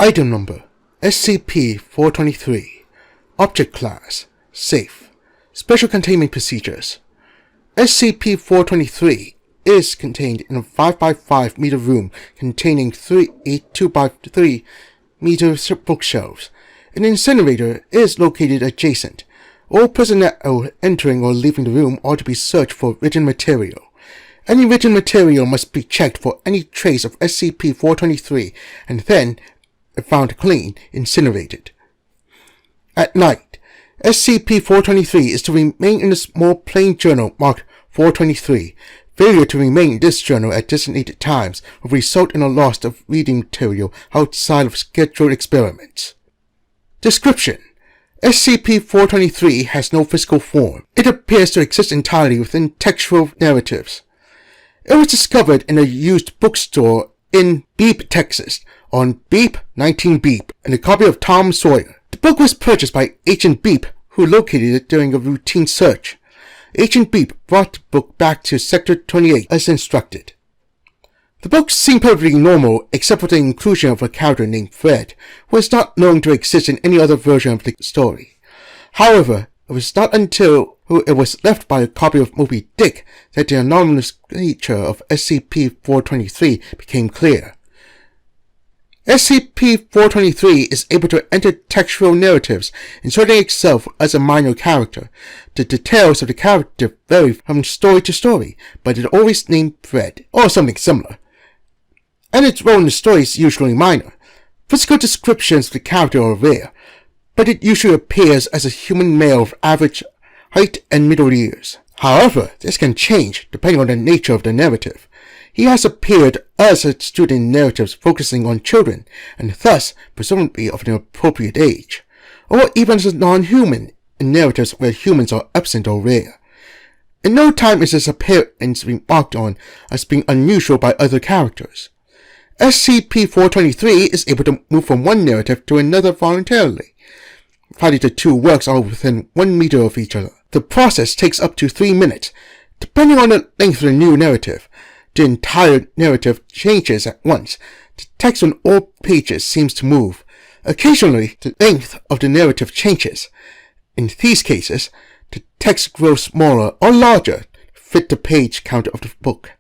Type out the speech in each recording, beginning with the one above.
Item Number SCP-423 Object Class Safe Special Containment Procedures SCP-423 is contained in a 5x5 meter room containing 3 2x3 meter bookshelves. An incinerator is located adjacent. All personnel entering or leaving the room are to be searched for written material. Any written material must be checked for any trace of SCP-423 and then, if found clean, incinerated. At night, SCP-423 is to remain in a small plain journal marked 423. Failure to remain in this journal at designated times will result in a loss of reading material outside of scheduled experiments. Description: SCP-423 has no physical form. It appears to exist entirely within textual narratives. It was discovered in a used bookstore in Beep, Texas, on Beep 19 Beep, and a copy of Tom Sawyer. The book was purchased by Agent Beep, who located it during a routine search. Agent Beep brought the book back to Sector 28 as instructed. The book seemed perfectly normal except for the inclusion of a character named Fred, who is not known to exist in any other version of the story. However, it was not until it was left by a copy of Moby Dick that the anomalous nature of SCP-423 became clear. SCP-423 is able to enter textual narratives, inserting itself as a minor character. The details of the character vary from story to story, but it always named Fred, or something similar. And its role in the story is usually minor. Physical descriptions of the character are rare, but it usually appears as a human male of average height and middle years. However, this can change depending on the nature of the narrative. He has appeared as a student in narratives focusing on children, and thus presumably of an appropriate age, or even as a non-human in narratives where humans are absent or rare. In no time is his appearance remarked on as being unusual by other characters. SCP-423 is able to move from one narrative to another voluntarily, provided the two works are within 1 meter of each other. The process takes up to 3 minutes, depending on the length of the new narrative. The entire narrative changes at once. The text on all pages seems to move. Occasionally, the length of the narrative changes. In these cases, the text grows smaller or larger to fit the page count of the book.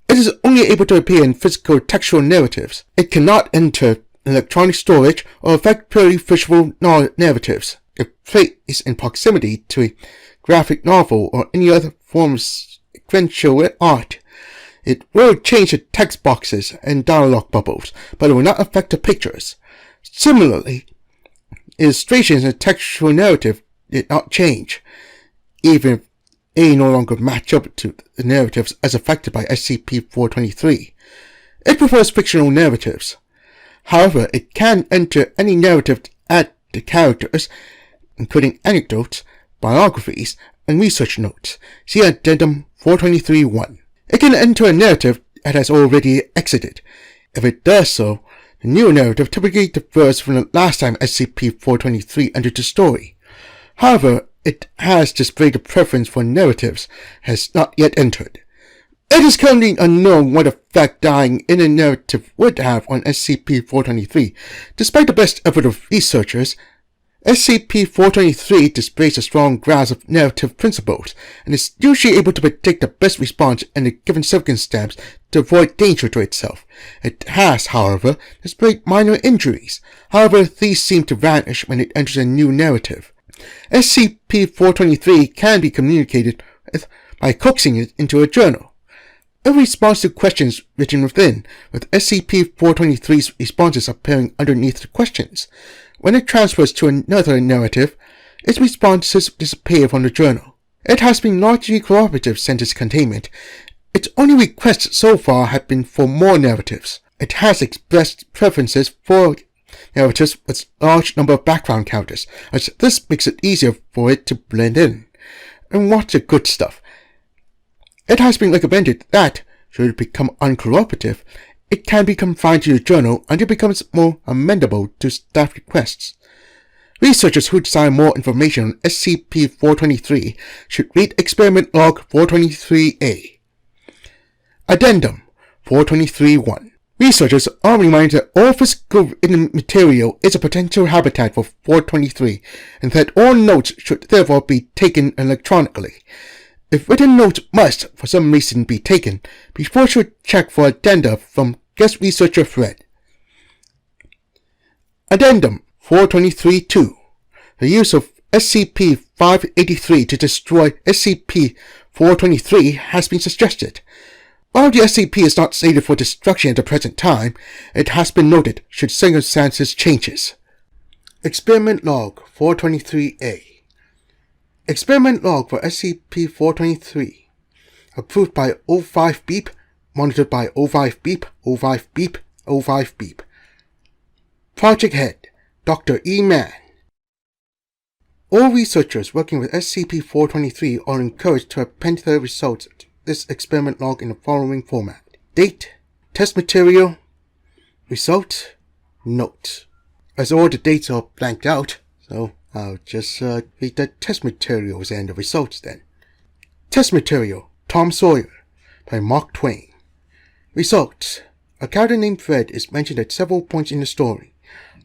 It is only able to appear in physical textual narratives. It cannot enter electronic storage or affect purely visual narratives. If placed in proximity to a graphic novel or any other form of sequential art, it will change the text boxes and dialogue bubbles, but it will not affect the pictures. Similarly, illustrations in a textual narrative did not change, even if they no longer match up to the narratives as affected by SCP-423. It prefers fictional narratives. However, it can enter any narrative to add the characters, including anecdotes, biographies, and research notes. See Addendum 423-1. It can enter a narrative that has already exited. If it does so, the new narrative typically differs from the last time SCP-423 entered the story. However, it has displayed a preference for narratives has not yet entered. It is currently unknown what effect dying in a narrative would have on SCP-423. Despite the best effort of researchers, SCP-423 displays a strong grasp of narrative principles, and is usually able to predict the best response in a given circumstance to avoid danger to itself. It has, however, displayed minor injuries. However, these seem to vanish when it enters a new narrative. SCP-423 can be communicated with by coaxing it into a journal. It responds to questions written within, with SCP-423's responses appearing underneath the questions. When it transfers to another narrative, its responses disappear from the journal. It has been largely cooperative since its containment. Its only requests so far have been for more narratives. It has expressed preferences for narratives with a large number of background characters, as this makes it easier for it to blend in and watch the good stuff. It has been recommended that, should it become uncooperative, it can be confined to the journal until it becomes more amenable to staff requests. Researchers who desire more information on SCP-423 should read Experiment Log 423-A. Addendum 423-1. Researchers are reminded that all physical written material is a potential habitat for 423, and that all notes should therefore be taken electronically. If written notes must, for some reason, be taken, be forced to check for addenda from guest researcher Fred. Addendum 423-2. The use of SCP-583 to destroy SCP-423 has been suggested. While the SCP is not slated for destruction at the present time, it has been noted should circumstances changes. Experiment Log 423-A. Experiment Log for SCP-423. Approved by 05 Beep, monitored by 05 Beep, 05 Beep, 05 Beep. Project Head, Dr. E. Mann. All researchers working with SCP-423 are encouraged to append their results to this experiment log in the following format. Date, test material, result, note. As all the dates are blanked out, so I'll just read the test materials and the results then. Test material, Tom Sawyer, by Mark Twain. Result, a character named Fred is mentioned at several points in the story,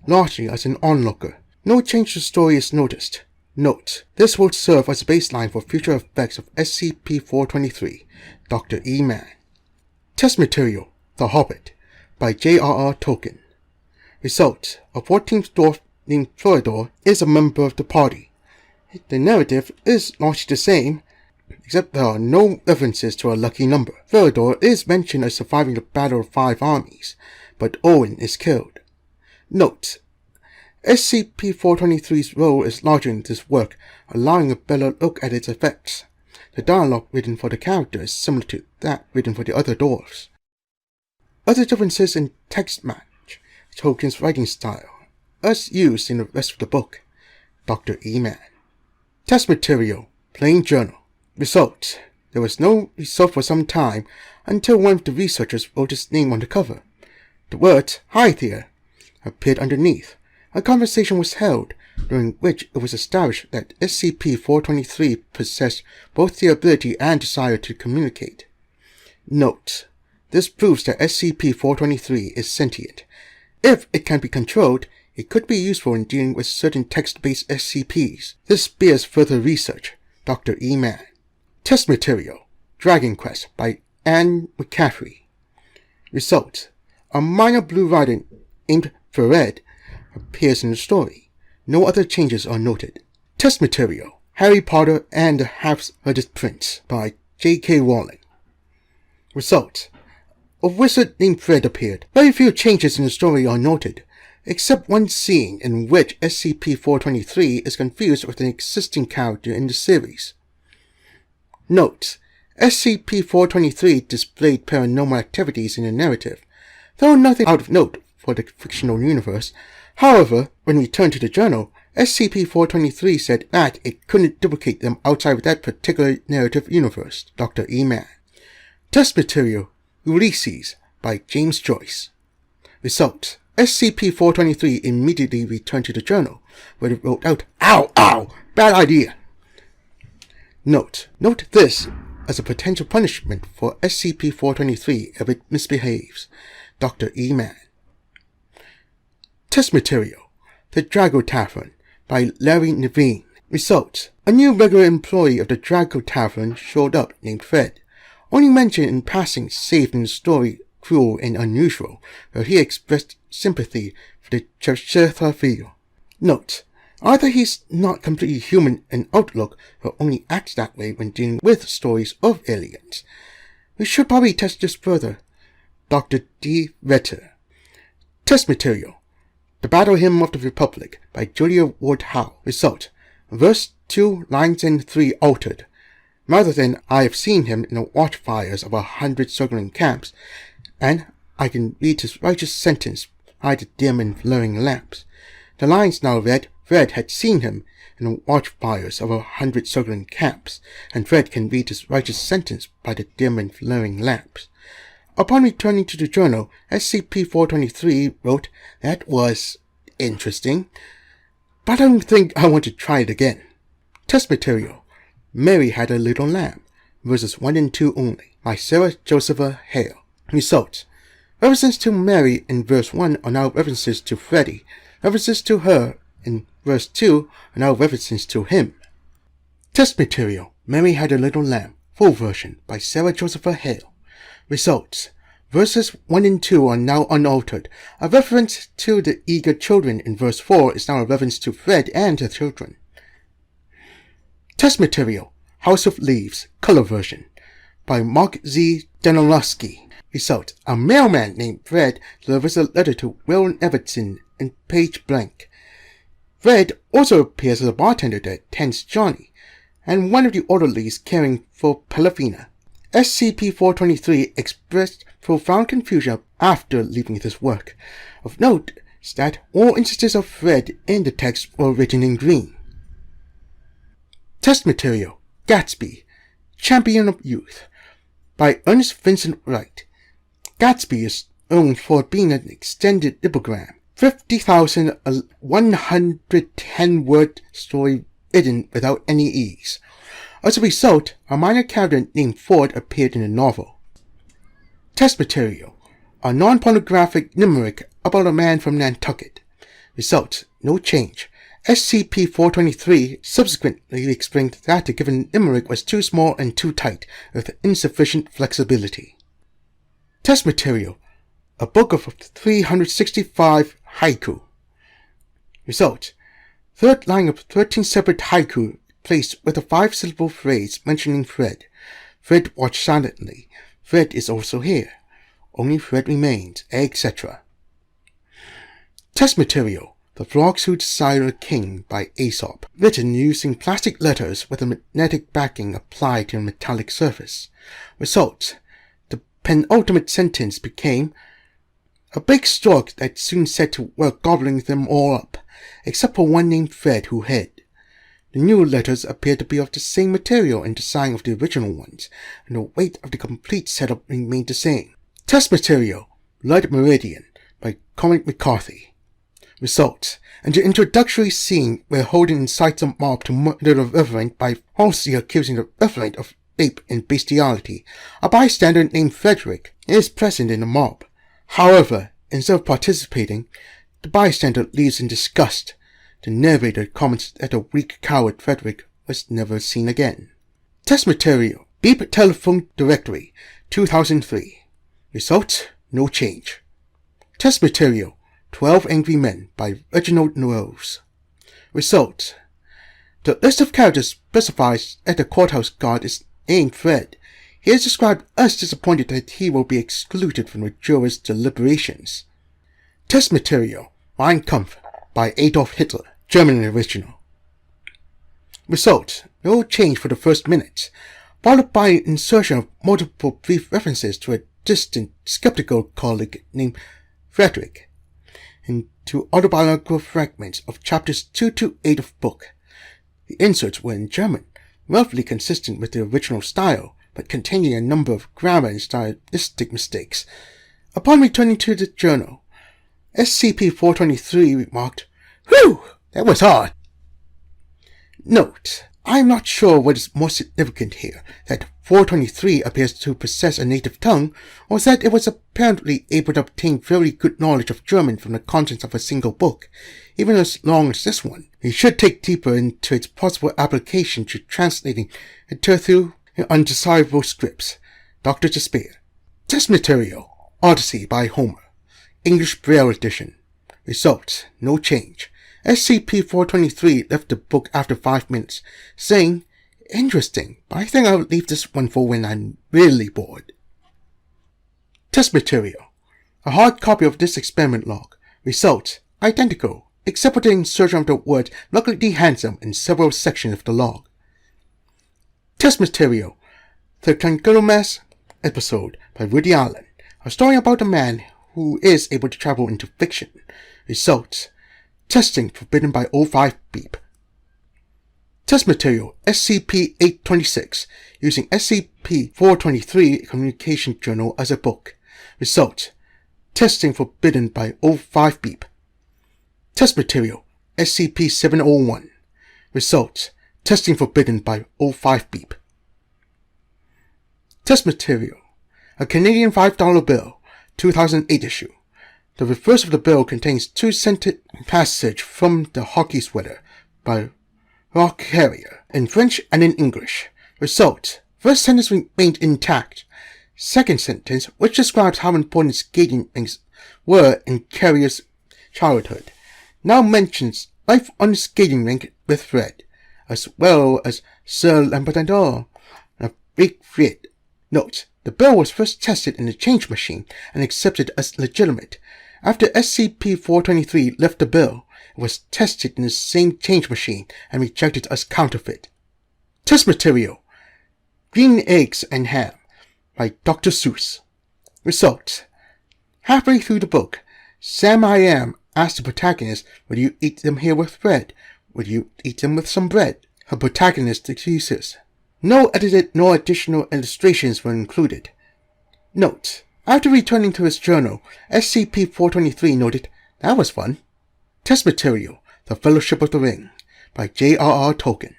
largely as an onlooker. No change to the story is noticed. Note, this will serve as a baseline for future effects of SCP-423, Dr. E. Mann. Test material, The Hobbit, by J.R.R. Tolkien. Result, a 14th dwarf named Thorador is a member of the party. The narrative is largely the same, except there are no references to a lucky number. Thorador is mentioned as surviving the Battle of Five Armies, but Owen is killed. Note, SCP-423's role is larger in this work, allowing a better look at its effects. The dialogue written for the character is similar to that written for the other dwarves. Other differences in text match Tolkien's writing style, as used in the rest of the book. Dr. E. Mann. Test material, Plain Journal. Result, there was no result for some time until one of the researchers wrote his name on the cover. The words, "Hi there," appeared underneath. A conversation was held, during which it was established that SCP-423 possessed both the ability and desire to communicate. Note, this proves that SCP-423 is sentient. If it can be controlled, it could be useful in dealing with certain text-based SCPs. This bears further research. Dr. E. Mann. Test material, Dragon Quest, by Anne McCaffrey. Result, a minor blue rider named Fred appears in the story. No other changes are noted. Test material, Harry Potter and the Half-Blooded Prince, by J.K. Rowling. Result, a wizard named Fred appeared. Very few changes in the story are noted, except one scene in which SCP-423 is confused with an existing character in the series. Note, SCP-423 displayed paranormal activities in the narrative, though nothing out of note for the fictional universe. However, when we turned to the journal, SCP-423 said that it couldn't duplicate them outside of that particular narrative universe. Dr. E. Mann. Test material, Ulysses, by James Joyce. Result, SCP-423 immediately returned to the journal, where it wrote out, "Ow, ow, bad idea." Note this as a potential punishment for SCP-423 if it misbehaves. Dr. E. Mann. Test material, The Drago Tavern, by Larry Nevine. Result, a new regular employee of the Drago Tavern showed up named Fred, only mentioned in passing save in the story Cruel and Unusual, where he expressed sympathy for the Chesterfield. Note, either he's not completely human in outlook or only acts that way when dealing with stories of aliens. We should probably test this further. Dr. D. Vetter. Test material, The Battle Hymn of the Republic, by Julia Ward Howe. Result, verse 2, lines and 3 altered. Rather than "I have seen him in the watchfires of 100 circling camps," and "I can read his righteous sentence by the dim and flaring lamps," the lines now read, "Fred had seen him in the watchfires of 100 circling camps, and Fred can read his righteous sentence by the dim and flaring lamps." Upon returning to the journal, SCP-423 wrote, "That was interesting, but I don't think I want to try it again." Test material, Mary Had a Little Lamb, verses 1 and 2 only, by Sarah Josepha Hale. Result, References to Mary in verse 1 are now references to Freddy. References to her in verse 2 are now references to him. Test material. Mary Had a Little Lamb. Full version by Sarah Josepha Hale. Results. Verses 1 and 2 are now unaltered. A reference to the eager children in verse 4 is now a reference to Fred and the children. Test material. House of Leaves. Color version by Mark Z. Danilowski. Result. A mailman named Fred delivers a letter to Will Everton in page blank. Fred also appears as a bartender that tends Johnny, and one of the orderlies caring for Pelafina. SCP-423 expressed profound confusion after leaving this work. Of note is that all instances of Fred in the text were written in green. Test material. Gatsby. Champion of Youth by Ernest Vincent Wright. Gatsby is known for being an extended lipogram, 50,110-word story written without any ease. As a result, a minor character named Ford appeared in the novel. Test material. A non-pornographic limerick about a man from Nantucket. Results. No change. SCP-423 subsequently explained that the given limerick was too small and too tight, with insufficient flexibility. Test material. A book of 365 haiku. Result. Third line of 13 separate haiku placed with a 5-syllable phrase mentioning Fred. Fred watched silently. Fred is also here. Only Fred remains, etc. Test material. The Frogs Who Decided a King by Aesop. Written using plastic letters with a magnetic backing applied to a metallic surface. Result. The penultimate sentence became a big stork that soon set to work gobbling them all up, except for one named Fred who hid. The new letters appeared to be of the same material and design of the original ones, and the weight of the complete setup remained the same. Test material. Blood Meridian by Cormac McCarthy. Results. In the introductory scene where Holden incites a mob to murder the Reverend by falsely accusing the Reverend of rape and bestiality, a bystander named Frederick is present in the mob. However, instead of participating, the bystander leaves in disgust. The narrator comments that the weak coward Frederick was never seen again. Test material. Beep Telephone Directory, 2003. Results. No change. Test material. 12 Angry Men by Reginald Rose. Results. The list of characters specifies that the courthouse guard is named Fred. He is described as disappointed that he will be excluded from the jurors' deliberations. Test material. Mein Kampf by Adolf Hitler, German original. Result. No change for the first minute, followed by an insertion of multiple brief references to a distant, skeptical colleague named Frederick, and to autobiographical fragments of chapters 2 to 8 of book. The inserts were in German, roughly consistent with the original style, but containing a number of grammar and stylistic mistakes. Upon returning to the journal, SCP-423 remarked, "Whew, that was hard." Note: I am not sure what is more significant here, that 423 appears to possess a native tongue, or that it was apparently able to obtain very good knowledge of German from the contents of a single book, even as long as this one. We should take deeper into its possible application to translating hitherto undesirable scripts. Dr. Despair. Test material. Odyssey by Homer. English Braille Edition. Results. No change. SCP-423 left the book after 5 minutes, saying, "Interesting, but I think I'll leave this one for when I'm really bored." Test material. A hard copy of this experiment log. Results. Identical, except for the insertion of the word "luckily handsome" in several sections of the log. Test material. The Kangaromas episode by Woody Allen. A story about a man who is able to travel into fiction. Results. Testing forbidden by O5 beep. Test material. SCP-826, using SCP-423 Communication Journal as a book. Result. Testing forbidden by O5 beep. Test material. SCP-701. Result. Testing forbidden by O5 beep. Test material. A Canadian $5 bill. 2008 issue. The reverse of the bill contains 2-sentence passage from The Hockey Sweater by Rock Carrier in French and in English. Result: first sentence remained intact. Second sentence, which describes how important skating rinks were in Carrier's childhood, now mentions life on the skating rink with Fred, as well as Sir Lambertador and a big Fred. Note: the bill was first tested in the change machine and accepted as legitimate. After SCP-423 left the bill, it was tested in the same change machine and rejected as counterfeit. Test material: Green Eggs and Ham by Dr. Seuss. Results: halfway through the book, Sam I Am asks the protagonist, "Will you eat them here with Fred? Will you eat them with some bread?" Her protagonist refuses. No edited nor additional illustrations were included. Note: after returning to his journal, SCP-423 noted, "That was fun." Test material: The Fellowship of the Ring by J.R.R. Tolkien.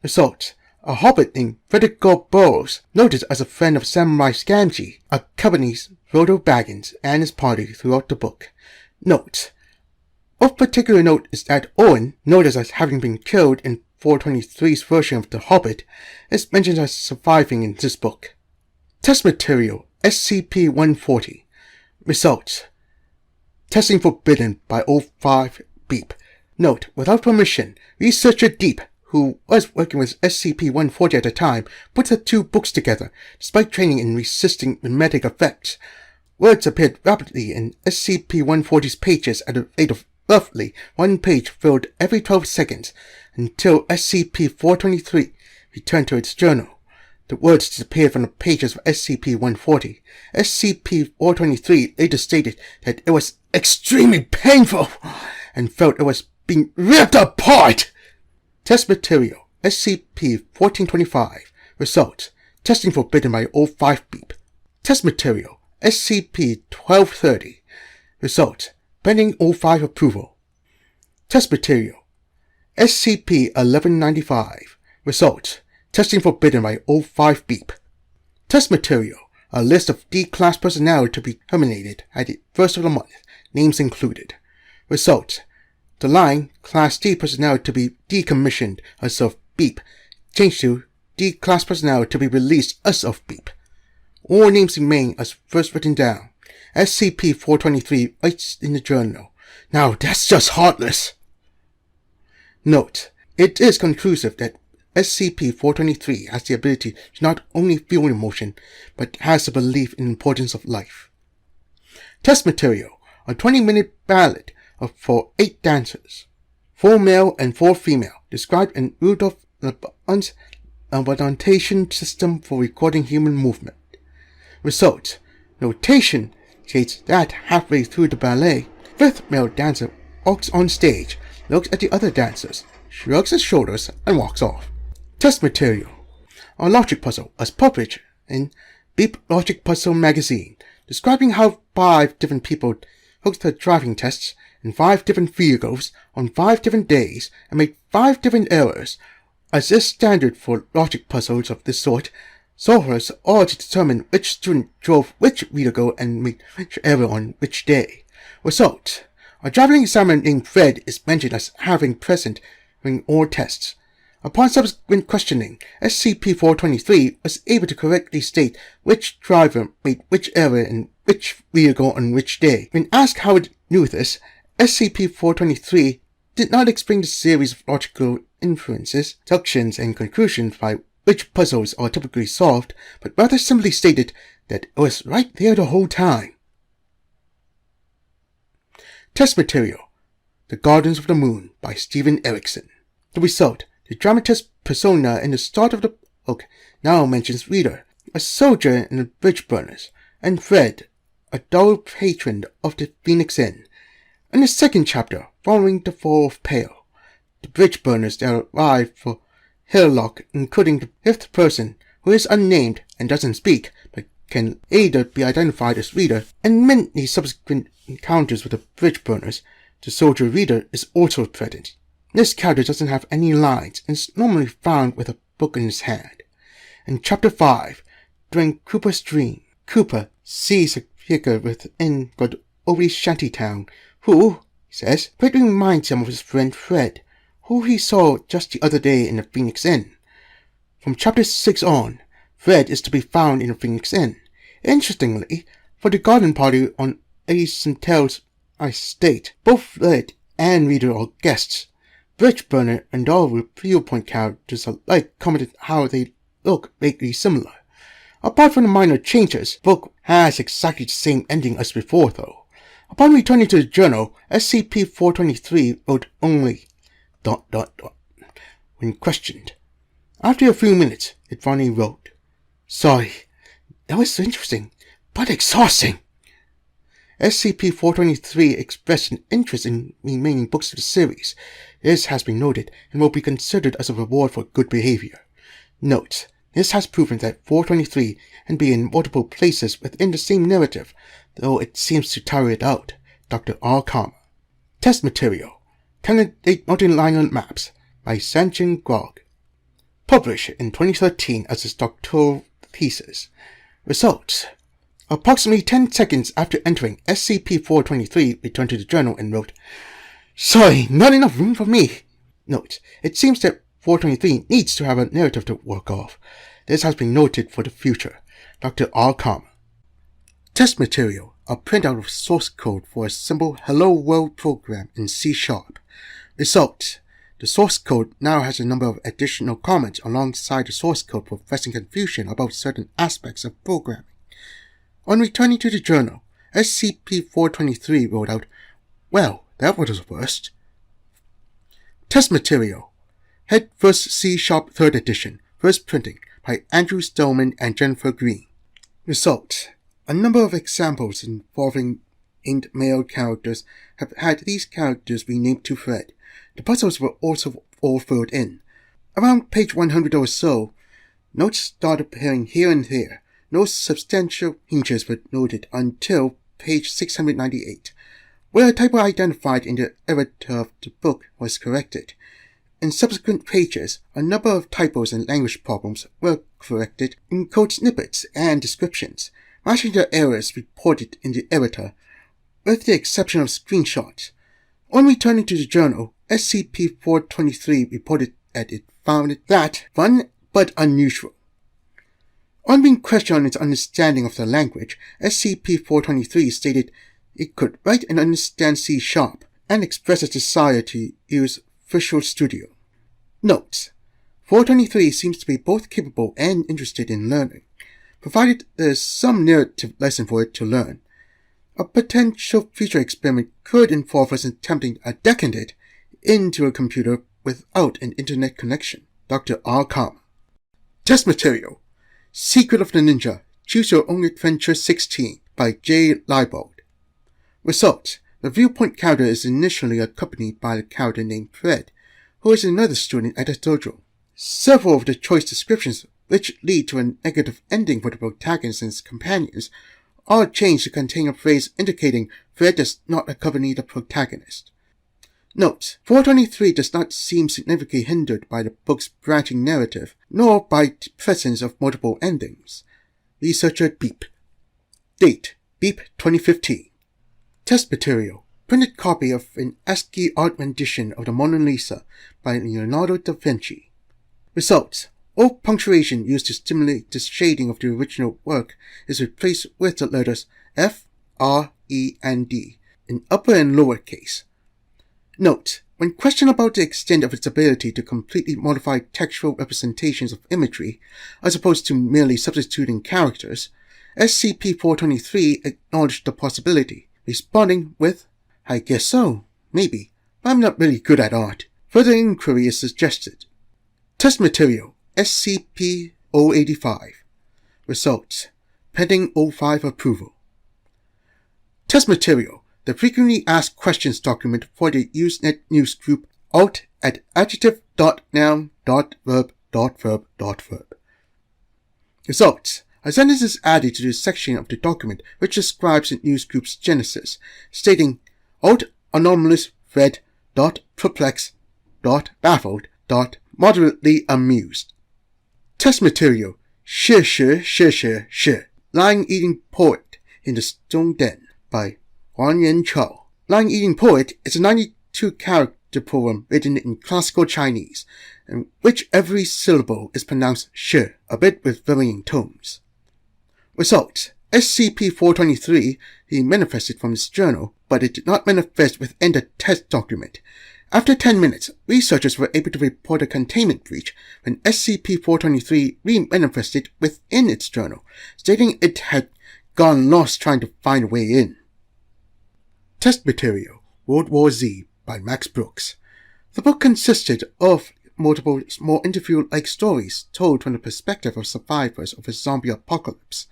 Result: a hobbit named Frederick Burrows, noted as a friend of Samurai Scamgee, accompanies Frodo Baggins and his party throughout the book. Note: of particular note is that Owen, noted as having been killed in 423's version of The Hobbit, is mentioned as surviving in this book. Test material: SCP-140. Results: testing forbidden by 05 Beep. Note: without permission, researcher Deep, who was working with SCP-140 at the time, put the two books together, despite training in resisting mimetic effects. Words appeared rapidly in SCP-140's pages at a rate of roughly one page filled every 12 seconds, until SCP-423 returned to its journal. The words disappeared from the pages of SCP-140. SCP-423 later stated that it was extremely painful and felt it was being ripped apart. Test material: SCP-1425. Results: testing forbidden by 05 Beep. Test material: SCP-1230. Results: pending 05 approval. Test material: SCP-1195. Results: testing forbidden by 05 Beep. Test material: a list of D-Class personnel to be terminated at the first of the month, names included. Results: the line Class D personnel to be decommissioned as of Beep, changed to D-Class personnel to be released as of Beep. All names remain as first written down. SCP-423 writes in the journal, "Now that's just heartless." Note: it is conclusive that SCP-423 has the ability to not only feel emotion, but has a belief in the importance of life. Test material: a 20-minute ballad for 8 dancers, 4 male and 4 female, described in Rudolf Lebon's notation system for recording human movement. Result: notation states that halfway through the ballet, 5th male dancer walks on stage, looks at the other dancers, shrugs his shoulders, and walks off. Test material: a logic puzzle as published in Beep Logic Puzzle magazine, describing how 5 different people took their driving tests in 5 different vehicles on 5 different days and made 5 different errors. As is standard for logic puzzles of this sort, solvers are to determine which student drove which vehicle and made which error on which day. Result: a driving examiner named Fred is mentioned as having present during all tests. Upon subsequent questioning, SCP-423 was able to correctly state which driver made which error in which vehicle on which day. When asked how it knew this, SCP-423 did not explain the series of logical inferences, deductions, and conclusions by which puzzles are typically solved, but rather simply stated that it was right there the whole time. Test material: The Gardens of the Moon by Steven Erikson. The result: the dramatist's persona in the start of the book now mentions Reader, a soldier in the Bridge Burners, and Fred, a dull patron of the Phoenix Inn. In the second chapter, following the fall of Pale, the Bridge Burners that arrive for Hillock, including the 5th person, who is unnamed and doesn't speak, but can either be identified as Reader, and many subsequent encounters with the Bridge Burners, the soldier Reader is also present. This character doesn't have any lines and is normally found with a book in his hand. In Chapter 5, during Cooper's dream, Cooper sees a figure within called Obi Shantytown, who, he says, greatly reminds him of his friend Fred, who he saw just the other day in the Phoenix Inn. From chapter 6 on, Fred is to be found in the Phoenix Inn. Interestingly, for the garden party on Eddie Santel's estate, both Fred and Reader are guests. Bridgeburner and all viewpoint characters alike commented how they look vaguely similar. Apart from the minor changes, the book has exactly the same ending as before though. Upon returning to the journal, SCP-423 wrote only ... when questioned. After a few minutes, it finally wrote, "Sorry, that was interesting, but exhausting." SCP-423 expressed an interest in remaining books of the series. This has been noted and will be considered as a reward for good behavior. Note: this has proven that 423 can be in multiple places within the same narrative, though it seems to tire it out. Dr. R. Kama. Test material: Candidate Multilinear Maps by Sanchin Grog. Published in 2013 as his doctoral thesis. Results: approximately 10 seconds after entering, SCP-423 returned to the journal and wrote, "Sorry, not enough room for me." Note: it seems that 423 needs to have a narrative to work off. This has been noted for the future. Dr. R. Kama. Test material: a printout of source code for a simple Hello World program in C#. Results: the source code now has a number of additional comments alongside the source code professing confusion about certain aspects of programming. On returning to the journal, SCP-423 wrote out, "Well, that was the worst." Test material: Head First C# 3rd edition, first printing, by Andrew Stillman and Jennifer Green. Results: a number of examples involving named male characters have had these characters renamed to Fred. The puzzles were also all filled in. Around page 100 or so, notes started appearing here and there. No substantial changes were noted until page 698, where a typo identified in the editor of the book was corrected. In subsequent pages, a number of typos and language problems were corrected in code snippets and descriptions, matching the errors reported in the editor, with the exception of screenshots. On returning to the journal, SCP-423 reported that it found that fun but unusual. On being questioned on its understanding of the language, SCP-423 stated it could write and understand C# and express a desire to use Visual Studio. Notes: 423 seems to be both capable and interested in learning, provided there is some narrative lesson for it to learn. A potential future experiment could involve us attempting to decant it into a computer without an internet connection. Dr. R. Kama. Test material: Secret of the Ninja, Choose Your Own Adventure 16 by J. Leibold. Results: the viewpoint character is initially accompanied by a character named Fred, who is another student at the dojo. Several of the choice descriptions, which lead to a negative ending for the protagonist and his companions, are changed to contain a phrase indicating Fred does not accompany the protagonist. Note: 423 does not seem significantly hindered by the book's branching narrative, nor by the presence of multiple endings. Researcher Beep. Date: Beep 2015. Test material: printed copy of an ASCII art rendition of the Mona Lisa by Leonardo da Vinci. Results: all punctuation used to stimulate the shading of the original work is replaced with the letters F, R, E, and D in upper and lower case. Note: when questioned about the extent of its ability to completely modify textual representations of imagery, as opposed to merely substituting characters, SCP-423 acknowledged the possibility, responding with, "I guess so, maybe, but I'm not really good at art." Further inquiry is suggested. Test material: SCP-085. Results: pending O5 approval. Test material: the frequently asked questions document for the Usenet news group alt at adjective.noun.verb.verb.verb. Results: a sentence is added to the section of the document which describes the news group's genesis, stating alt anomalous Fred perplex baffled moderately amused. Test material: lying eating poet in the Stone Den by Huang Yan Cho. Lion Eating Poet is a 92-character poem written in classical Chinese, in which every syllable is pronounced shi, a bit with varying tones. Result: SCP-423 he manifested from his journal, but it did not manifest within the test document. After 10 minutes, researchers were able to report a containment breach when SCP-423 re-manifested within its journal, stating it had gone lost trying to find a way in. Test Material: World War Z by Max Brooks. The book consisted of multiple small interview-like stories told from the perspective of survivors of a zombie apocalypse.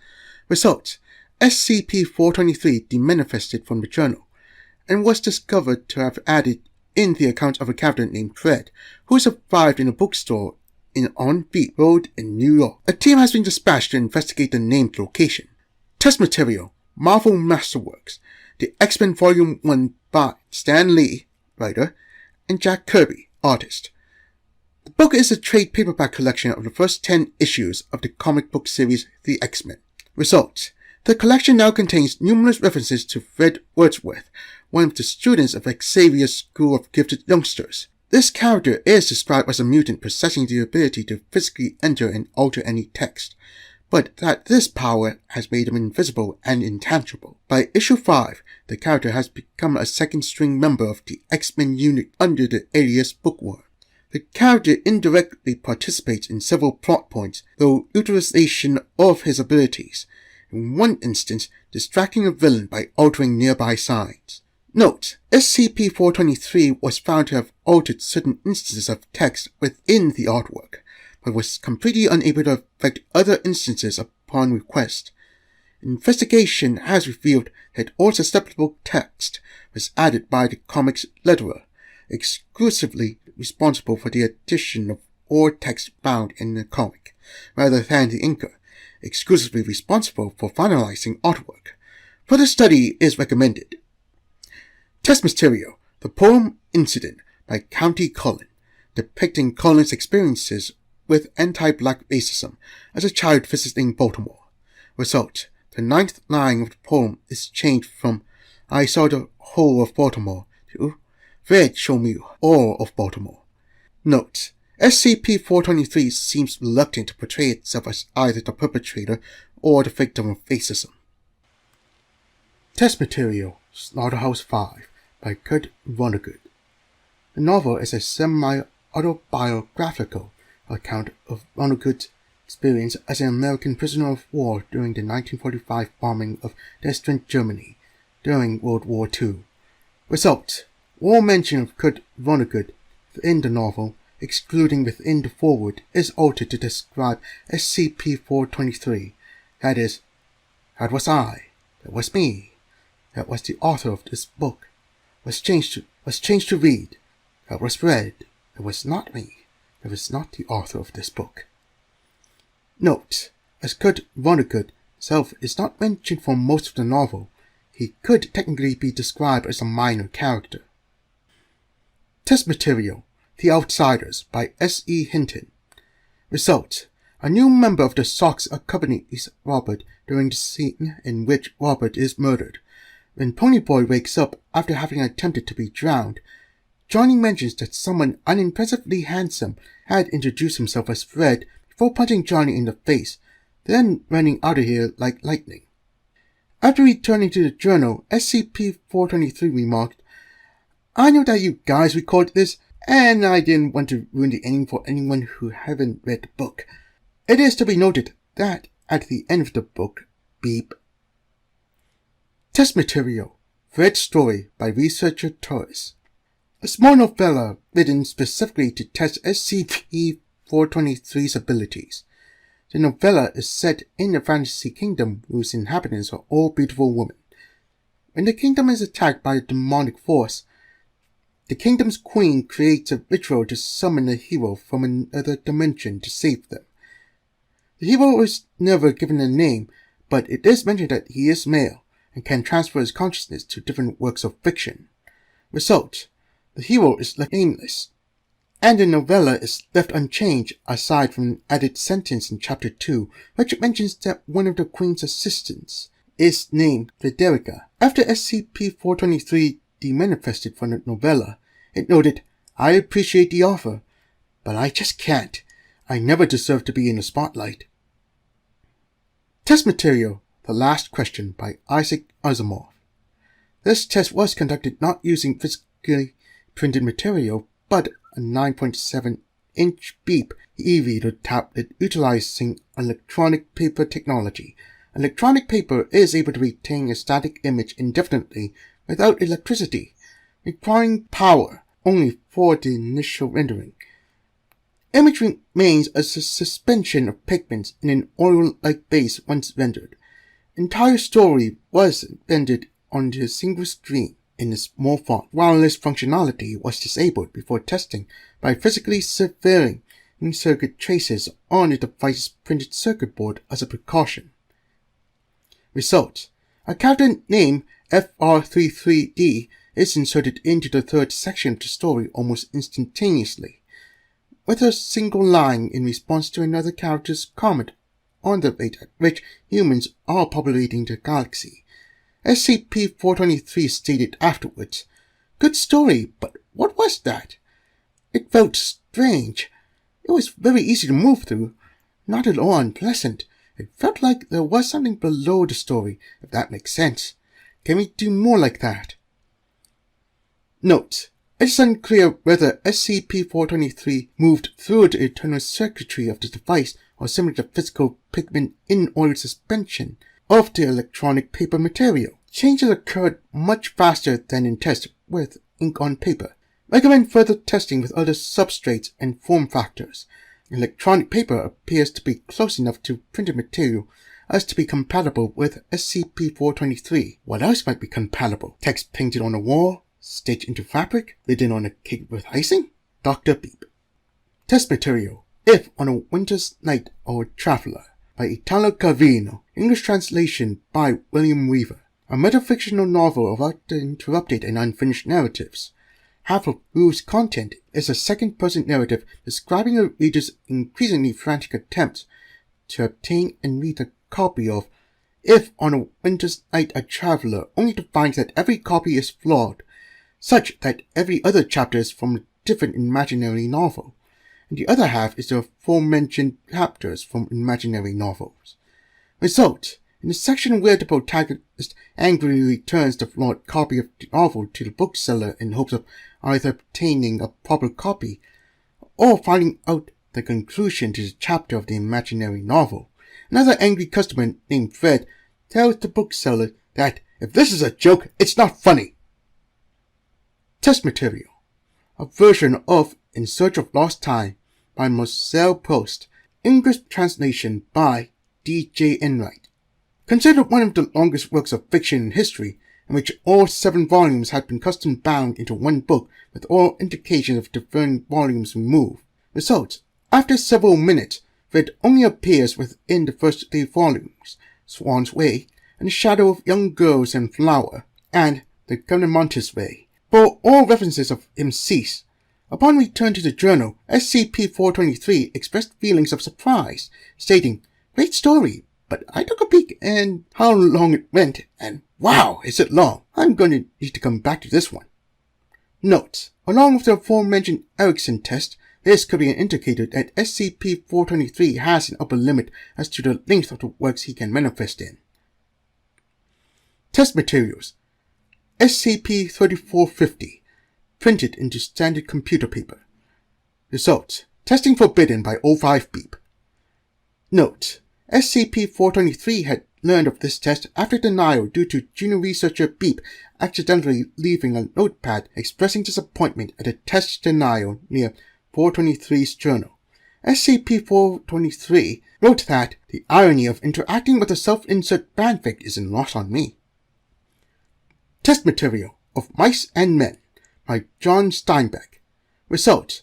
Result: SCP-423 demanifested from the journal, and was discovered to have added in the account of a character named Fred, who survived in a bookstore on Beat Road in New York. A team has been dispatched to investigate the named location. Test Material: Marvel Masterworks, the X-Men Volume 1 by Stan Lee, writer, and Jack Kirby, artist. The book is a trade paperback collection of the first 10 issues of the comic book series The X-Men. Results: the collection now contains numerous references to Fred Wordsworth, one of the students of Xavier's School of Gifted Youngsters. This character is described as a mutant possessing the ability to physically enter and alter any text, but that this power has made him invisible and intangible. By issue 5, the character has become a second-string member of the X-Men unit under the alias Bookworm. The character indirectly participates in several plot points through utilization of his abilities, in one instance distracting a villain by altering nearby signs. Note: SCP-423 was found to have altered certain instances of text within the artwork, but was completely unable to affect other instances upon request. Investigation has revealed that all susceptible text was added by the comic's letterer, exclusively responsible for the addition of all text found in the comic, rather than the inker, exclusively responsible for finalizing artwork. Further study is recommended. Test Material: The Poem Incident by County Cullen, depicting Cullen's experiences with anti-black racism as a child visiting Baltimore. Result: the 9th line of the poem is changed from "I saw the whole of Baltimore" to "Fred showed me all of Baltimore." Note: SCP-423 seems reluctant to portray itself as either the perpetrator or the victim of racism. Test Material: Slaughterhouse 5 by Kurt Vonnegut. The novel is a semi-autobiographical account of Vonnegut's experience as an American prisoner of war during the 1945 bombing of Dresden, Germany, during World War II. Result: all mention of Kurt Vonnegut in the novel, excluding within the foreword, is altered to describe SCP-423. That is, that was I, that was me, that was the author of this book, was changed to read, that was Fred, that was not me, that was not the author of this book. Note: as Kurt Vonnegut himself is not mentioned for most of the novel, he could technically be described as a minor character. Test Material: The Outsiders by S.E. Hinton. Result: a new member of the Sox accompanies Robert during the scene in which Robert is murdered. When Ponyboy wakes up after having attempted to be drowned, Johnny mentions that someone unimpressively handsome had introduced himself as Fred before punching Johnny in the face, then running out of here like lightning. After returning to the journal, SCP-423 remarked, "I know that you guys recorded this, and I didn't want to ruin the ending for anyone who haven't read the book. It is to be noted that at the end of the book, beep." Test Material: Fred's Story by researcher Torres. A small novella written specifically to test SCP-423's abilities. The novella is set in a fantasy kingdom whose inhabitants are all beautiful women. When the kingdom is attacked by a demonic force, the kingdom's queen creates a ritual to summon a hero from another dimension to save them. The hero is never given a name, but it is mentioned that he is male and can transfer his consciousness to different works of fiction. Result: the hero is left nameless, and the novella is left unchanged aside from an added sentence in Chapter 2, which mentions that one of the Queen's assistants is named Frederica. After SCP-423 demanifested from the novella, it noted, "I appreciate the offer, but I just can't. I never deserve to be in the spotlight." Test material, The Last Question by Isaac Asimov. This test was conducted not using physically printed material, but a 9.7-inch beep e-reader tablet utilizing electronic paper technology. Electronic paper is able to retain a static image indefinitely without electricity, requiring power only for the initial rendering. Image remains as a suspension of pigments in an oil-like base once rendered. Entire story was rendered onto a single screen in a small font. Wireless functionality was disabled before testing by physically severing circuit traces on the device's printed circuit board as a precaution. Results: a character named FR33D is inserted into the third section of the story almost instantaneously, with a single line in response to another character's comment on the rate at which humans are populating the galaxy. SCP-423 stated afterwards, "Good story, but what was that? It felt strange. It was very easy to move through, not at all unpleasant. It felt like there was something below the story, if that makes sense. Can we do more like that?" Notes: it is unclear whether SCP-423 moved through the internal circuitry of the device or simply the physical pigment in oil suspension of the electronic paper material. Changes occurred much faster than in tests with ink on paper. Recommend further testing with other substrates and form factors. Electronic paper appears to be close enough to printed material as to be compatible with SCP-423. What else might be compatible? Text painted on a wall? Stitched into fabric? Written on a cake with icing? Dr. Beep. Test material: If on a Winter's Night or Traveler by Italo Calvino. English translation by William Weaver. A metafictional novel about the interrupted and unfinished narratives, half of whose content is a second-person narrative describing a reader's increasingly frantic attempts to obtain and read a copy of If on a Winter's Night a Traveler, only to find that every copy is flawed, such that every other chapter is from a different imaginary novel, and the other half is the aforementioned chapters from imaginary novels. Result: in the section where the protagonist angrily returns the flawed copy of the novel to the bookseller in hopes of either obtaining a proper copy or finding out the conclusion to the chapter of the imaginary novel, another angry customer named Fred tells the bookseller that if this is a joke, it's not funny. Test material: a version of In Search of Lost Time by Marcel Proust. English translation by D.J. Enright. Considered one of the longest works of fiction in history, in which all 7 volumes had been custom bound into one book with all indications of different volumes removed. Results: after several minutes, Fred only appears within the first 3 volumes, Swan's Way, and The Shadow of Young Girls and Flower, and The Covenanter's Way. For all references of him cease. Upon return to the journal, SCP-423 expressed feelings of surprise, stating, "Great story, but I took a peek and how long it went, and wow, is it long. I'm going to need to come back to this one." Notes: along with the aforementioned Erickson test, this could be an indicator that SCP-423 has an upper limit as to the length of the works he can manifest in. Test materials: SCP-3450, printed into standard computer paper. Results: testing forbidden by 05 Beep. Note: SCP-423 had learned of this test after denial due to junior researcher Beep accidentally leaving a notepad expressing disappointment at a test denial near 423's journal. SCP-423 wrote that the irony of interacting with a self-insert fanfic isn't lost on me. Test material of Mice and Men by John Steinbeck. Results: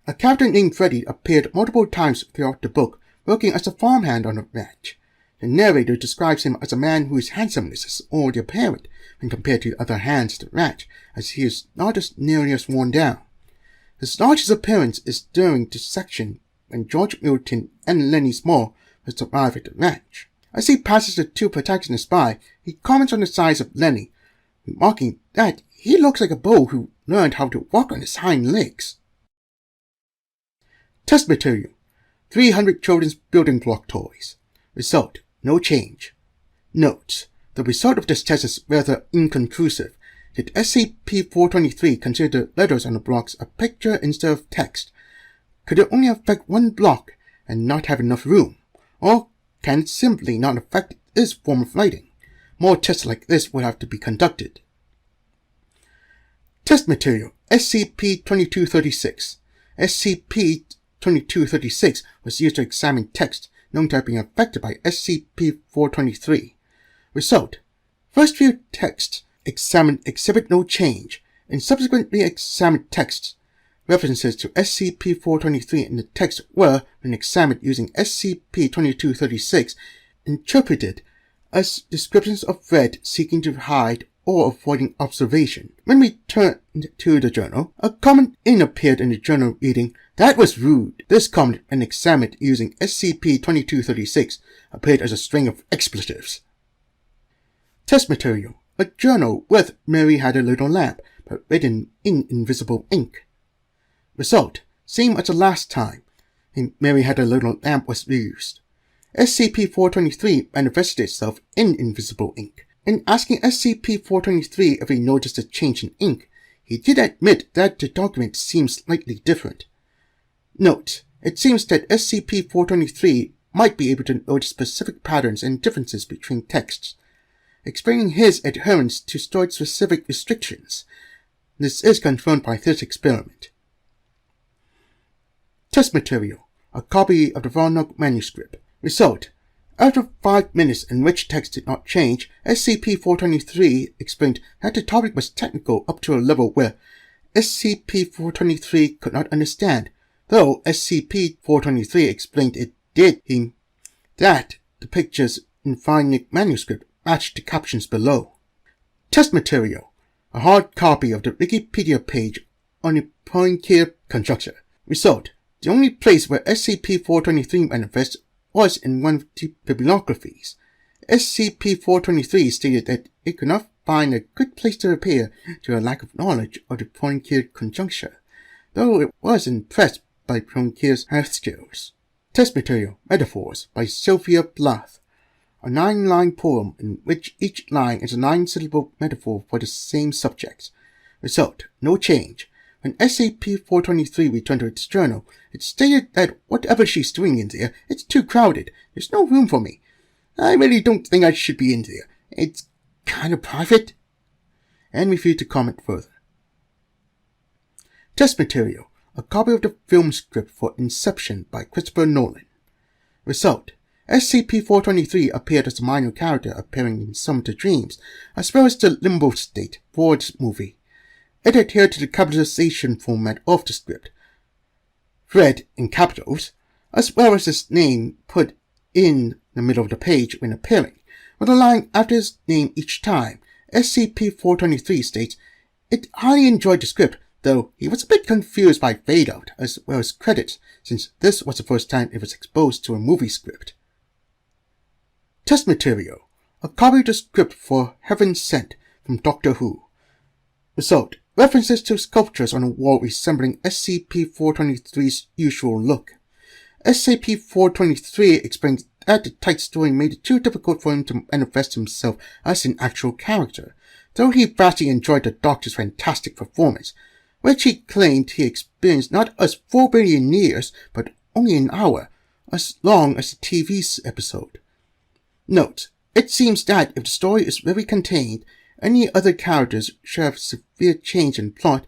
a character named Freddy appeared multiple times throughout the book, working as a farmhand on a ranch. The narrator describes him as a man whose handsomeness is already apparent when compared to the other hands at the ranch, as he is not as nearly as worn down. His largest appearance is during the section when George Milton and Lenny Small first arrive at the ranch. As he passes the two protagonists by, he comments on the size of Lenny, remarking that he looks like a bull who learned how to walk on his hind legs. Test material: 300 children's building block toys. Result: no change. Notes: the result of this test is rather inconclusive. Did SCP-423 consider the letters on the blocks a picture instead of text? Could it only affect one block and not have enough room? Or can it simply not affect this form of writing? More tests like this would have to be conducted. Test material: SCP-2236. SCP-2236 was used to examine text known to have been affected by SCP-423. Result: first few texts examined exhibit no change. In subsequently examined texts, references to SCP-423 in the text were, when examined using SCP-2236, interpreted as descriptions of red seeking to hide or avoiding observation. When we turned to the journal, a comment appeared in the journal reading, "That was rude." This comment, when examined using SCP-2236, appeared as a string of expletives. Test material: a journal with "Mary had a little lamp," but written in invisible ink. Result: same as the last time "Mary had a little lamp" was used. SCP-423 manifested itself in invisible ink. In asking SCP-423 if he noticed a change in ink, he did admit that the document seems slightly different. Note: it seems that SCP-423 might be able to notice specific patterns and differences between texts, explaining his adherence to stored-specific restrictions. This is confirmed by this experiment. Test material: a copy of the Varnok manuscript. Result: after 5 minutes in which text did not change, SCP-423 explained that the topic was technical up to a level where SCP-423 could not understand, though SCP-423 explained it did him that the pictures in Varnok manuscript matched the captions below. Test material: a hard copy of the Wikipedia page on the Poincare conjecture. Result: the only place where SCP-423 manifests was in one of the bibliographies. SCP-423 stated that it could not find a good place to appear due to a lack of knowledge of the Poincare conjecture, though it was impressed by Poincare's math skills. Test material: Metaphors by Sylvia Plath. A 9-line poem in which each line is a 9-syllable metaphor for the same subject. Result: no change. When SCP-423 returned to its journal, it stated that whatever she's doing in there, it's too crowded. There's no room for me. I really don't think I should be in there. It's kind of private. And refused to comment further. Test material: a copy of the film script for Inception by Christopher Nolan. Result: SCP-423 appeared as a minor character appearing in some of the dreams, as well as the limbo state for this movie. It adhered to the capitalization format of the script, read in capitals, as well as his name put in the middle of the page when appearing, with a line after his name each time. SCP-423 states it highly enjoyed the script, though he was a bit confused by fade-out as well as credits, since this was the first time it was exposed to a movie script. Test material: a copy of the script for Heaven Sent from Doctor Who. Result: references to sculptures on the wall resembling SCP-423's usual look. SCP-423 explains that the tight story made it too difficult for him to manifest himself as an actual character, though he vastly enjoyed the Doctor's fantastic performance, which he claimed he experienced not as 4 billion years, but only an hour, as long as the TV episode. Note: it seems that if the story is very contained, any other characters should have severe change in plot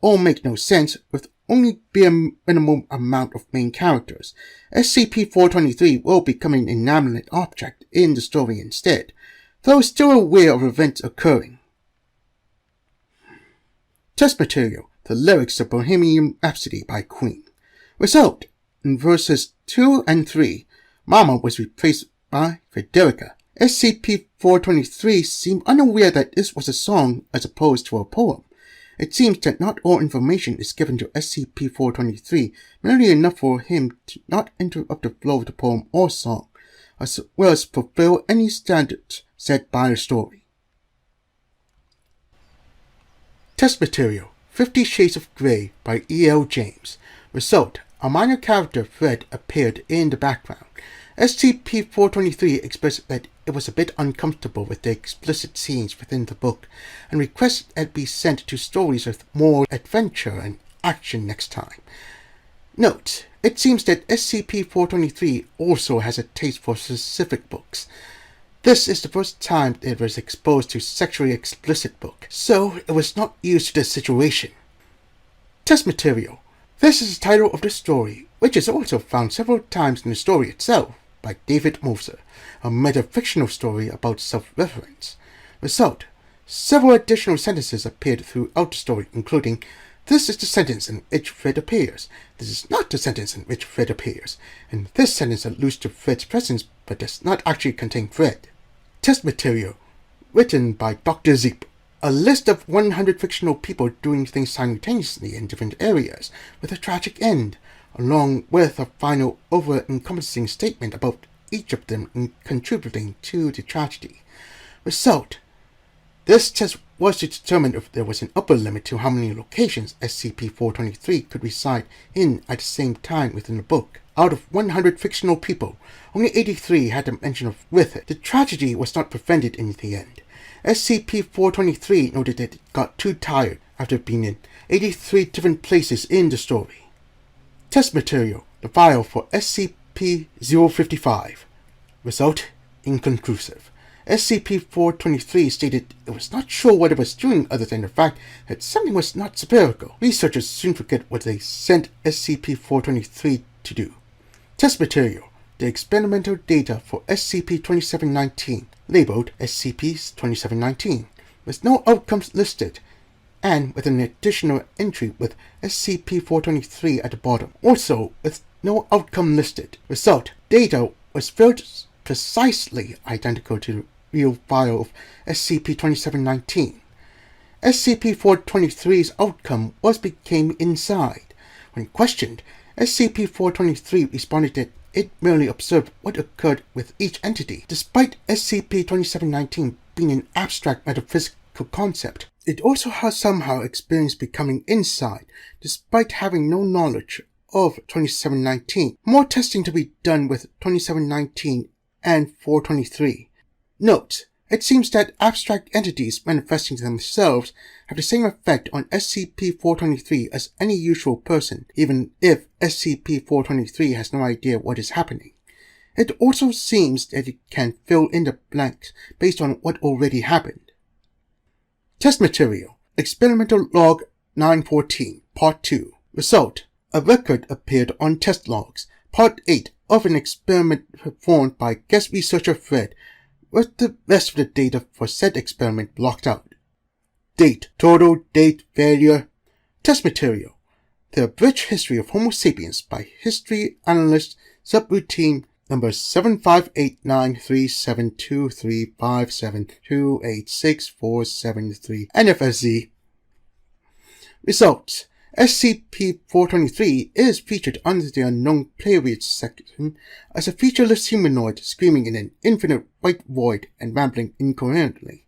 or make no sense, with only be a minimal amount of main characters. SCP-423 will become an inanimate object in the story instead, though still aware of events occurring. Test material: the lyrics of Bohemian Rhapsody by Queen. Result: in verses 2 and 3, Mama was replaced by Federica. SCP-423 seemed unaware that this was a song as opposed to a poem. It seems that not all information is given to SCP-423, merely enough for him to not interrupt the flow of the poem or song. as well as fulfill any standards set by the story. Test material 50 Shades of Grey by E.L. James. Result: a minor character Fred appeared in the background. SCP-423 expressed that it was a bit uncomfortable with the explicit scenes within the book and requested it be sent to stories with more adventure and action next time. Note: it seems that SCP-423 also has a taste for specific books. This is the first time it was exposed to sexually explicit book, so it was not used to this situation. Test material. This is the title of the story, which is also found several times in the story itself, by David Moser, a metafictional story about self-reference. Result: several additional sentences appeared throughout the story, including, "This is the sentence in which Fred appears. This is not the sentence in which Fred appears. And this sentence alludes to Fred's presence but does not actually contain Fred." Test material. Written by Dr. Zeep. A list of 100 fictional people doing things simultaneously in different areas, with a tragic end, along with a final over-encompassing statement about each of them contributing to the tragedy. Result: this test was to determine if there was an upper limit to how many locations SCP-423 could reside in at the same time within the book. Out of 100 fictional people, only 83 had a mention of with it. The tragedy was not prevented in the end. SCP-423 noted that it got too tired after being in 83 different places in the story. Test material. The file for SCP-055. Result: inconclusive. SCP-423 stated it was not sure what it was doing other than the fact that something was not spherical. Researchers soon forget what they sent SCP-423 to do. Test material. The experimental data for SCP-2719, labeled SCP-2719, with no outcomes listed, and with an additional entry with SCP-423 at the bottom, also with no outcome listed. Result: data was filled precisely identical to the real file of SCP-2719. SCP-423's outcome was became inside. When questioned, SCP-423 responded that it merely observed what occurred with each entity. Despite SCP-2719 being an abstract metaphysical concept, it also has somehow experienced becoming inside, despite having no knowledge of 2719. More testing to be done with 2719 and 423. Note: it seems that abstract entities manifesting themselves have the same effect on SCP-423 as any usual person, even if SCP-423 has no idea what is happening. It also seems that it can fill in the blanks based on what already happened. Test material. Experimental Log 914, Part 2. Result: a record appeared on test logs, Part 8 of an experiment performed by guest researcher Fred, with the rest of the data for said experiment blocked out. Date, total date, failure. Test material. The Abridged History of Homo sapiens by History Analyst Subroutine number 758937235728647 NFSZ. Results: SCP-423 is featured under the Unknown Periods section as a featureless humanoid screaming in an infinite white void and rambling incoherently.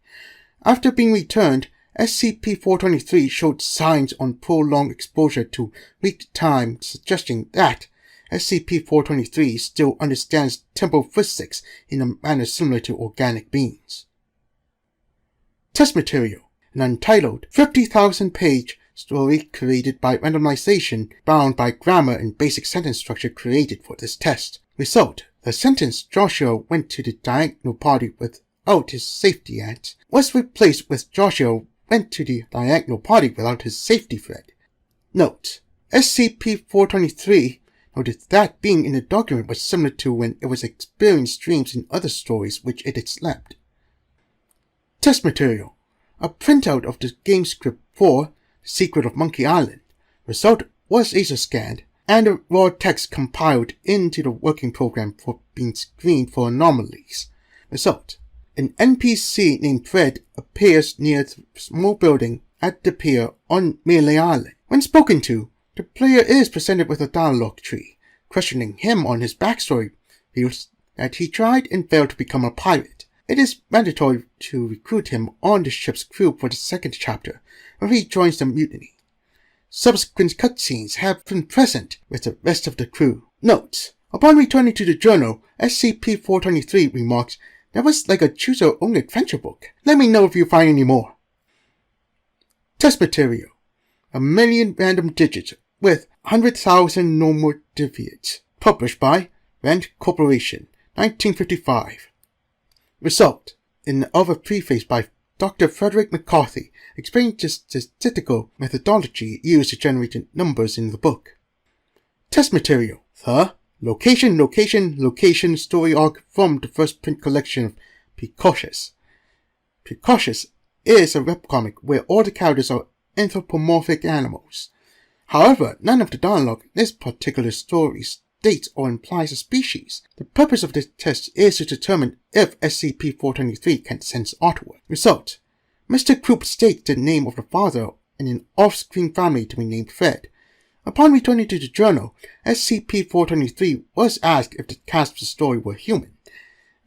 After being returned, SCP-423 showed signs on prolonged exposure to weak time, suggesting that SCP-423 still understands temporal physics in a manner similar to organic beings. Test material. An untitled 50,000-page story created by randomization, bound by grammar and basic sentence structure created for this test. Result: the sentence "Joshua went to the diagonal party without his safety ants" was replaced with "Joshua went to the diagonal party without his safety thread." Note: SCP-423 noted that being in the document was similar to when it was experienced dreams in other stories which it had slept. Test material. A printout of the game script for Secret of Monkey Island. Result was laser scanned, and the raw text compiled into the working program for being screened for anomalies. Result: an NPC named Fred appears near the small building at the pier on Melee Island. When spoken to, the player is presented with a dialogue tree. Questioning him on his backstory reveals that he tried and failed to become a pirate. It is mandatory to recruit him on the ship's crew for the second chapter, where he joins the mutiny. Subsequent cutscenes have been present with the rest of the crew. Notes: upon returning to the journal, SCP-423 remarks, "That was like a choose-your-own adventure book. Let me know if you find any more." Test material: 1,000,000 random digits with 100,000 normal deviates. Published by Rand Corporation, 1955. Result: in the other preface by Dr. Frederick McCarthy explains the statistical methodology used to generate the numbers in the book. Test material: the location story arc from the first print collection of Precocious. Precocious is a webcomic where all the characters are anthropomorphic animals. However, none of the dialogue in this particular story states or implies a species. The purpose of this test is to determine if SCP-423 can sense artwork. Result: Mr. Croup states the name of the father in an off-screen family to be named Fred. Upon returning to the journal, SCP-423 was asked if the cast of the story were human.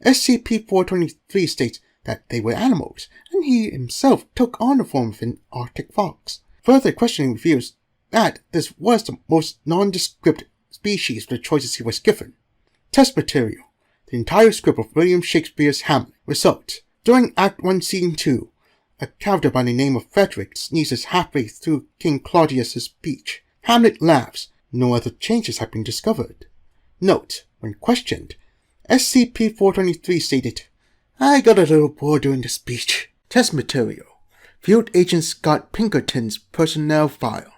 SCP-423 states that they were animals, and he himself took on the form of an Arctic fox. Further questioning reveals that this was the most nondescript species for the choices he was given. Test material: the entire script of William Shakespeare's Hamlet. Result: during Act 1, Scene 2, a character by the name of Frederick sneezes halfway through King Claudius's speech. Hamlet laughs. No other changes have been discovered. Note: when questioned, SCP-423 stated, "I got a little bored during the speech." Test material: Field Agent Scott Pinkerton's personnel file.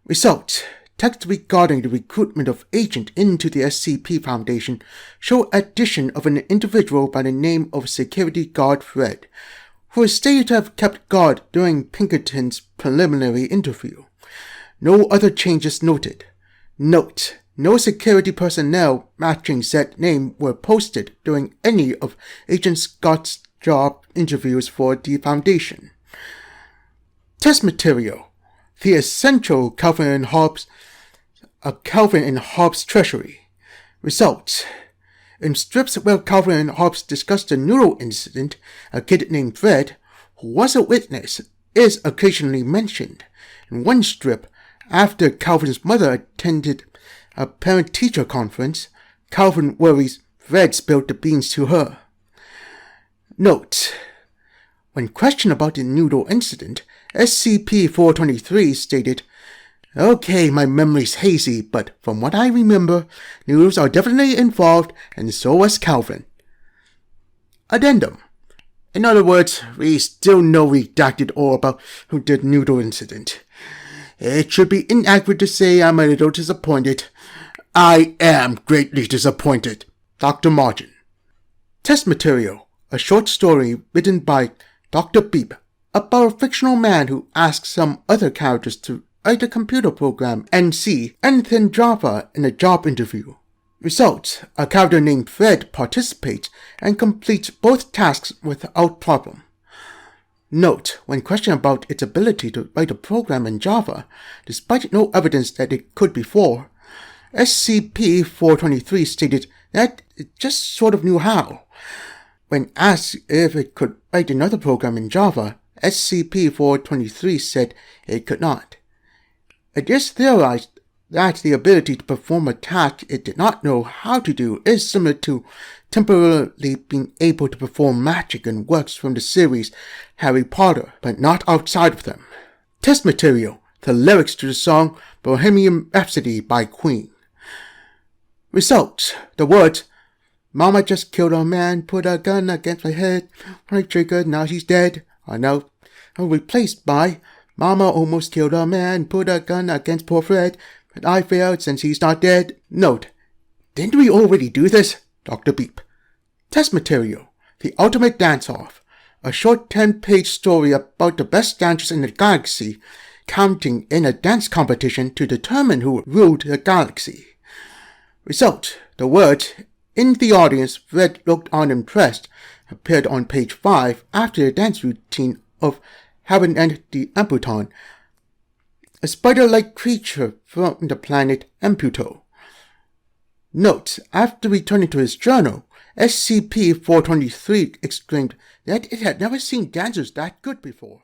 Result: text regarding the recruitment of agent into the SCP Foundation show addition of an individual by the name of Security Guard Fred, who is stated to have kept guard during Pinkerton's preliminary interview. No other changes noted. Note: no security personnel matching said name were posted during any of Agent Scott's job interviews for the Foundation. Test material: the essential Calvin and Hobbes treasury. Results: in strips where Calvin and Hobbes discuss the noodle incident, a kid named Fred, who was a witness, is occasionally mentioned. In one strip, after Calvin's mother attended a parent-teacher conference, Calvin worries Fred spilled the beans to her. Note: when questioned about the noodle incident, SCP-423 stated, "Okay, my memory's hazy, but from what I remember, noodles are definitely involved, and so was Calvin." Addendum: in other words, we still know redacted all about who did noodle incident. It should be inaccurate to say I'm a little disappointed. I am greatly disappointed. Dr. Margin. Test material: a short story written by Dr. Beep about a fictional man who asks some other characters to write a computer program and see anything Java in a job interview. Result: a character named Fred participates and completes both tasks without problem. Note: when questioned about its ability to write a program in Java, despite no evidence that it could before, SCP-423 stated that it just sort of knew how. When asked if it could write another program in Java, SCP-423 said it could not. It is theorized that the ability to perform a task it did not know how to do is similar to temporarily being able to perform magic in works from the series Harry Potter, but not outside of them. Test material: the lyrics to the song Bohemian Rhapsody by Queen. Results: the words, "Mama just killed a man, put a gun against my head, right trigger, now he's dead," are now replaced by, "Mama almost killed a man, put a gun against poor Fred, but I failed since he's not dead." Note: didn't we already do this? Dr. Beep. Test material: The Ultimate Dance-Off, a short 10-page story about the best dancers in the galaxy, counting in a dance competition to determine who ruled the galaxy. Result: the words, "In the audience, Fred looked unimpressed," appeared on page 5 after the dance routine of Heaven and the Amputon, a spider-like creature from the planet Amputo. Note, after returning to his journal, SCP-423 exclaimed that it had never seen dancers that good before.